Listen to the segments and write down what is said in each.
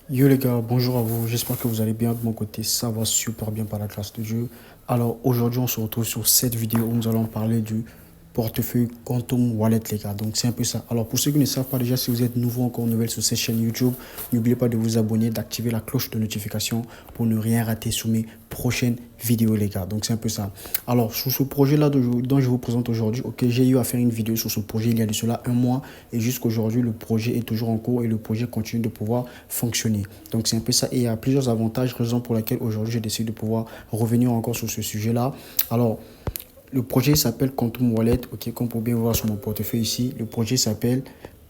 Yo les gars, bonjour à vous, j'espère que vous allez bien de mon côté, ça va super bien par la grâce de Dieu. Alors aujourd'hui on se retrouve sur cette vidéo où nous allons parler du portefeuille Quantum Wallet les gars, donc c'est un peu ça. Alors pour ceux qui ne savent pas déjà, si vous êtes nouveau encore nouvelle sur cette chaîne YouTube, n'oubliez pas de vous abonner, d'activer la cloche de notification pour ne rien rater sur mes prochaines vidéos les gars, donc c'est un peu ça. Alors sur ce projet là dont je vous présente aujourd'hui, ok, j'ai eu à faire une vidéo sur ce projet il y a de cela un mois et jusqu'aujourd'hui le projet est toujours en cours et le projet continue de pouvoir fonctionner. Donc c'est un peu ça et il y a plusieurs avantages, raisons pour lesquelles aujourd'hui j'ai décidé de pouvoir revenir encore sur ce sujet là. Alors le projet s'appelle Quantum Wallet, ok, comme vous pouvez bien voir sur mon portefeuille ici, le projet s'appelle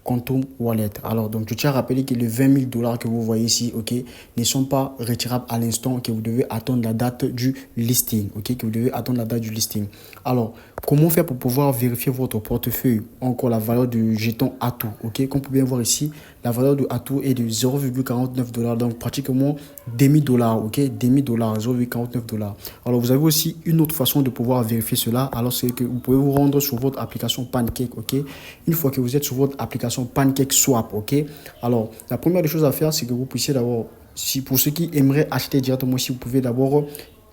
Quantum Wallet. Alors, donc, je tiens à rappeler que les 20 000 dollars que vous voyez ici, ok, ne sont pas retirables à l'instant, que vous devez attendre la date du listing, ok, que vous devez attendre la date du listing. Alors, comment faire pour pouvoir vérifier votre portefeuille, encore la valeur du jeton Atout, ok, comme vous pouvez bien voir ici, la valeur de Atout est de 0,49 dollars, donc pratiquement demi dollars, ok, demi dollars, 0,49 dollars. Alors, vous avez aussi une autre façon de pouvoir vérifier cela. Alors, c'est que vous pouvez vous rendre sur votre application Pancake, ok. Une fois que vous êtes sur votre application Pancake Swap, ok. Alors, la première des choses à faire, c'est que vous puissiez d'abord, si pour ceux qui aimeraient acheter directement, si vous pouvez d'abord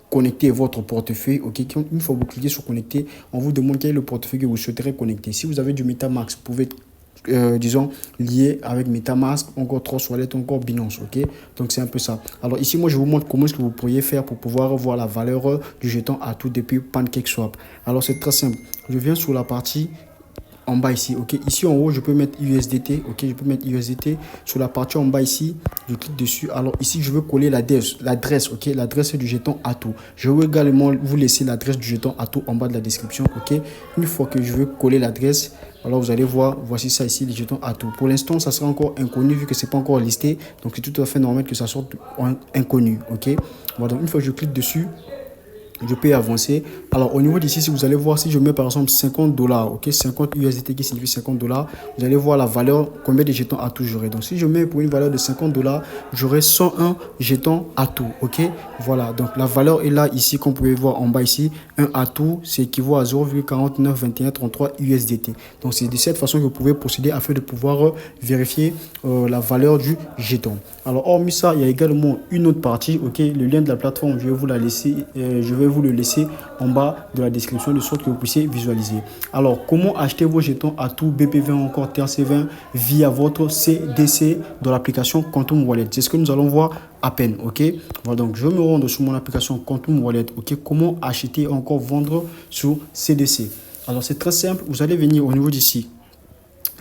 connecter votre portefeuille, ok. Une fois que vous cliquez sur connecter, on vous demande quel est le portefeuille que vous souhaiterez connecter. Si vous avez du MetaMask, vous pouvez disons, lié avec MetaMask, encore Trust Wallet, encore Binance, ok. Donc c'est un peu ça. Alors ici, moi, je vous montre comment est-ce que vous pourriez faire pour pouvoir voir la valeur du jeton Atout depuis PancakeSwap. Alors c'est très simple. Je viens sur la partie en bas ici, ok. Ici en haut, je peux mettre USDT, ok. Je peux mettre USDT. Sur la partie en bas ici, je clique dessus. Alors ici, je veux coller l'adresse, ok. L'adresse du jeton Atout. Je veux également vous laisser l'adresse du jeton Atout en bas de la description, ok. Une fois que je veux coller l'adresse, alors vous allez voir, voici ça ici, les jetons Atout. Pour l'instant, ça sera encore inconnu vu que c'est pas encore listé. Donc c'est tout à fait normal que ça sorte inconnu, ok. Voilà, donc une fois que je clique dessus, je peux avancer. Alors au niveau d'ici, si vous allez voir, si je mets par exemple 50 dollars, ok, 50 USDT qui signifie 50 dollars, vous allez voir la valeur, combien de jetons Atout j'aurai. Donc si je mets pour une valeur de 50 dollars, j'aurai 101 jetons Atout, ok. Voilà, donc la valeur est là ici, comme vous pouvez voir en bas ici, un Atout, c'est équivaut à 0,492133 USDT. Donc c'est de cette façon que vous pouvez procéder afin de pouvoir vérifier la valeur du jeton. Alors hormis ça, il y a également une autre partie, ok, le lien de la plateforme, je vais vous la laisser, je vais vous le laisser en bas de la description de sorte que vous puissiez visualiser. Alors, comment acheter vos jetons Atout, BP20 ou encore TRC20 via votre CDC dans l'application Quantum Wallet? C'est ce que nous allons voir à peine, ok. Voilà, donc je vais me rendre sur mon application Quantum Wallet, ok. Comment acheter ou encore vendre sur CDC? Alors, c'est très simple. Vous allez venir au niveau d'ici,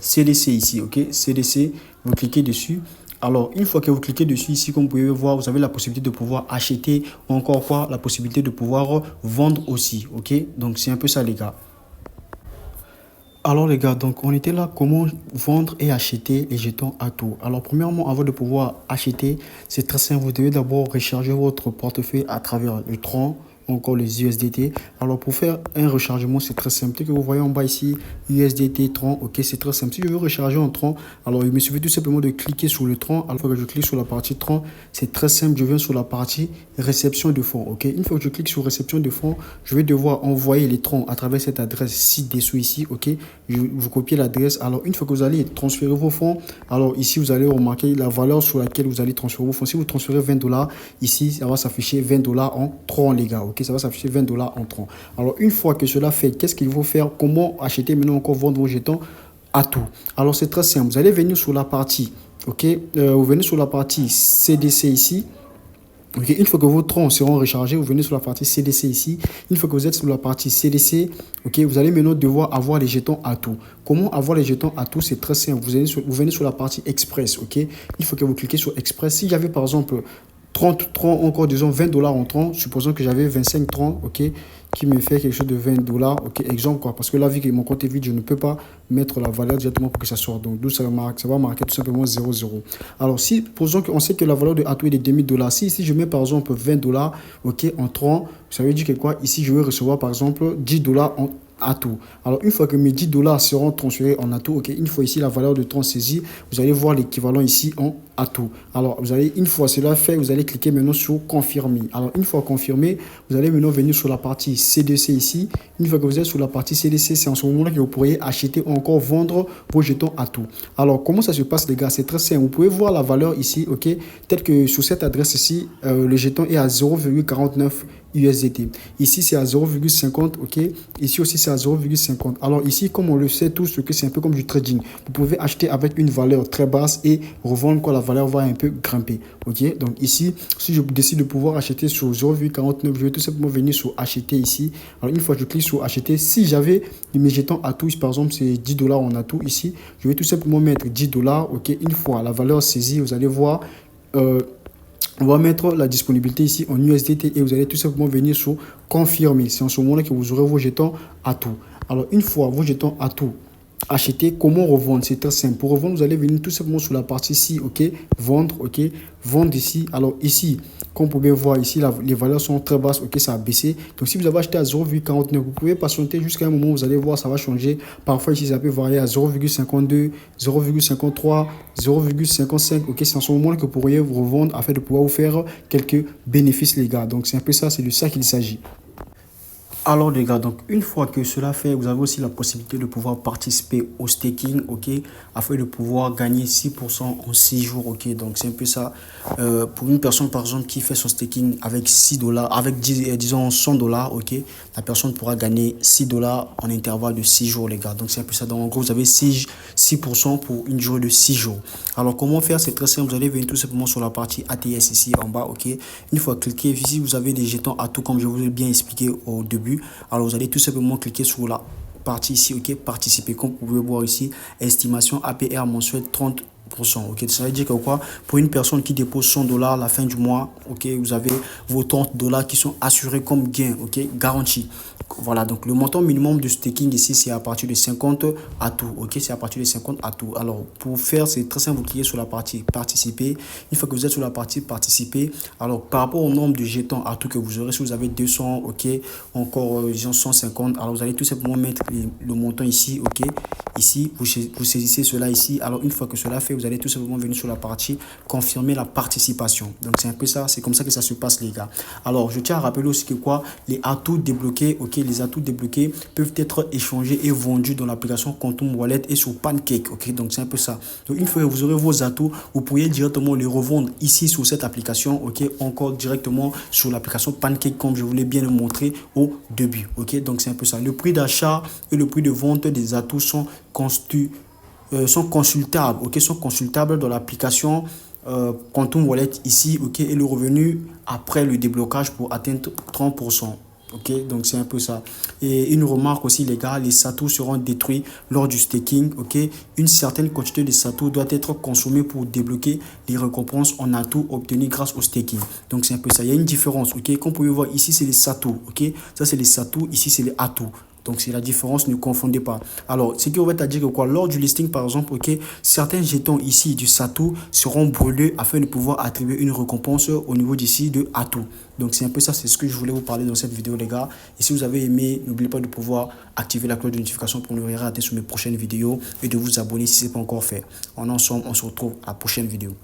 CDC ici, ok. CDC, vous cliquez dessus. Alors, une fois que vous cliquez dessus ici, comme vous pouvez voir, vous avez la possibilité de pouvoir acheter ou encore quoi, la possibilité de pouvoir vendre aussi, ok. Donc, c'est un peu ça, les gars. Alors les gars, donc on était là, comment vendre et acheter les jetons Atout. Alors premièrement, avant de pouvoir acheter, c'est très simple, vous devez d'abord recharger votre portefeuille à travers le Tron, encore les USDT. Alors pour faire un rechargement, c'est très simple. Tel que vous voyez en bas ici, USDT, Tron, ok, c'est très simple. Si je veux recharger en Tron, alors il me suffit tout simplement de cliquer sur le Tron. Alors que je clique sur la partie Tron, c'est très simple, je viens sur la partie réception de fonds, ok. Une fois que je clique sur réception de fonds, je vais devoir envoyer les Tron à travers cette adresse ci-dessous ici, ok. Vous copiez l'adresse. Alors une fois que vous allez transférer vos fonds, alors ici vous allez remarquer la valeur sur laquelle vous allez transférer vos fonds. Si vous transférez 20 dollars, ici ça va s'afficher 20 dollars en Tron les gars, ok. Ça va s'afficher 20 dollars en Tron. Alors une fois que cela fait, qu'est-ce qu'il faut faire? Comment acheter maintenant encore vendre vos jetons Atout? Alors c'est très simple, vous allez venir sur la partie, ok, vous venez sur la partie CDC ici. Okay. Une fois que vos troncs seront rechargés, vous venez sur la partie CDC ici. Une fois que vous êtes sur la partie CDC, okay, vous allez maintenant devoir avoir les jetons Atout. Comment avoir les jetons Atout? C'est très simple. Vous venez sur la partie Express. Okay. Il faut que vous cliquez sur Express. Si j'avais par exemple 30 troncs, encore disons 20 dollars en troncs, supposons que j'avais 25 troncs, ok, qui me fait quelque chose de 20 dollars, ok, exemple quoi, parce que là, vu que mon compte est vide, je ne peux pas mettre la valeur directement pour que ça sorte. Donc, d'où ça va marquer tout simplement 0,0. Alors, si, posons qu'on sait que la valeur de Atout est de 2000 dollars, si ici je mets par exemple 20 dollars, ok, en troncs, ça veut dire que quoi, ici je vais recevoir par exemple 10 dollars en Atout. Alors, une fois que mes 10 dollars seront transférés en Atout, ok, une fois ici la valeur de tronc saisie, vous allez voir l'équivalent ici en Atout. Alors, vous allez, une fois cela fait, vous allez cliquer maintenant sur confirmer. Alors, une fois confirmé, vous allez maintenant venir sur la partie CDC ici. Une fois que vous êtes sur la partie CDC, c'est en ce moment-là que vous pourriez acheter ou encore vendre vos jetons Atout. Alors, comment ça se passe, les gars? C'est très simple. Vous pouvez voir la valeur ici, ok? Tel que sur cette adresse ici, le jeton est à 0,49 USDT. Ici, c'est à 0,50, ok? Ici aussi, c'est à 0,50. Alors ici, comme on le sait tous, que c'est un peu comme du trading. Vous pouvez acheter avec une valeur très basse et revendre quand la valeur va un peu grimper, ok? Donc ici, si je décide de pouvoir acheter sur 0,49, je vais tout simplement venir sur acheter ici. Alors une fois que je clique sur acheter, si j'avais mes jetons Atout, par exemple, c'est 10 $ en Atout ici, je vais tout simplement mettre 10 $, ok? Une fois la valeur saisie, vous allez voir... on va mettre la disponibilité ici en USDT et vous allez tout simplement venir sur confirmer. C'est en ce moment-là que vous aurez vos jetons Atout. Alors, une fois vos jetons Atout acheter, comment revendre? C'est très simple. Pour revendre, vous allez venir tout simplement sur la partie ici, ok, vendre, ok, vendre ici. Alors ici, comme vous pouvez voir ici, les valeurs sont très basses, ok, ça a baissé. Donc si vous avez acheté à 0,49, vous pouvez patienter jusqu'à un moment où vous allez voir, ça va changer. Parfois ici, ça peut varier à 0,52, 0,53, 0,55, ok, c'est en ce moment-là que vous pourriez vous revendre afin de pouvoir vous faire quelques bénéfices, les gars. Donc c'est un peu ça, c'est de ça qu'il s'agit. Alors les gars, donc une fois que cela fait, vous avez aussi la possibilité de pouvoir participer au staking, ok, afin de pouvoir gagner 6% en 6 jours, ok. Donc c'est un peu ça. Pour une personne par exemple qui fait son staking avec 6 $, avec disons 100 $, ok, la personne pourra gagner 6 $ en intervalle de 6 jours, les gars. Donc c'est un peu ça. Donc en gros, vous avez 6% pour une durée de 6 jours. Alors comment faire? C'est très simple. Vous allez venir tout simplement sur la partie ATS ici en bas, ok. Une fois cliqué ici, vous avez des jetons Atout comme je vous ai bien expliqué au début. Alors vous allez tout simplement cliquer sur la partie ici, ok, participer. Comme vous pouvez voir ici, estimation APR mensuel 30%. Ok, ça veut dire que quoi, pour une personne qui dépose 100 $ à la fin du mois, ok, vous avez vos 30 $ qui sont assurés comme gain, ok, garanti. Voilà, donc le montant minimum de staking ici, c'est à partir de 50 Atout, ok, c'est à partir de 50 Atout. Alors pour faire, c'est très simple, vous cliquez sur la partie participer. Une fois que vous êtes sur la partie participer, alors par rapport au nombre de jetons Atout que vous aurez, si vous avez 200, ok, encore disons 150, alors vous allez tout simplement mettre le montant ici, ok, ici, vous saisissez cela ici. Alors une fois que cela fait, vous allez tout simplement venir sur la partie confirmer la participation. Donc c'est un peu ça, c'est comme ça que ça se passe, les gars. Alors je tiens à rappeler aussi que quoi, les Atouts débloqués, ok, les Atouts débloqués peuvent être échangés et vendus dans l'application Quantum Wallet et sur Pancake, ok. Donc c'est un peu ça. Donc une fois que vous aurez vos Atouts, vous pourriez directement les revendre ici sur cette application, ok, encore directement sur l'application Pancake comme je voulais bien le montrer au début, ok. Donc c'est un peu ça. Le prix d'achat et le prix de vente des Atouts sont consultables, ok, sont consultables dans l'application Quantum Wallet ici, ok, et le revenu après le déblocage pour atteindre 30%. Ok, donc c'est un peu ça. Et une remarque aussi, les gars, les Satoshi seront détruits lors du staking. Ok, une certaine quantité de Satoshi doit être consommée pour débloquer les récompenses en Atout obtenues grâce au staking. Donc c'est un peu ça. Il y a une différence. Ok, comme vous pouvez voir ici, c'est les Satoshi. Ok, ça c'est les Satoshi, ici c'est les Atout. Donc c'est la différence, ne confondez pas. Alors, ce qui va dire que quoi, lors du listing par exemple, ok, certains jetons ici du Satoshi seront brûlés afin de pouvoir attribuer une récompense au niveau d'ici de Atout. Donc c'est un peu ça, c'est ce que je voulais vous parler dans cette vidéo, les gars. Et si vous avez aimé, n'oubliez pas de pouvoir activer la cloche de notification pour ne rien rater sur mes prochaines vidéos et de vous abonner si ce n'est pas encore fait. En ensemble, on se retrouve à la prochaine vidéo.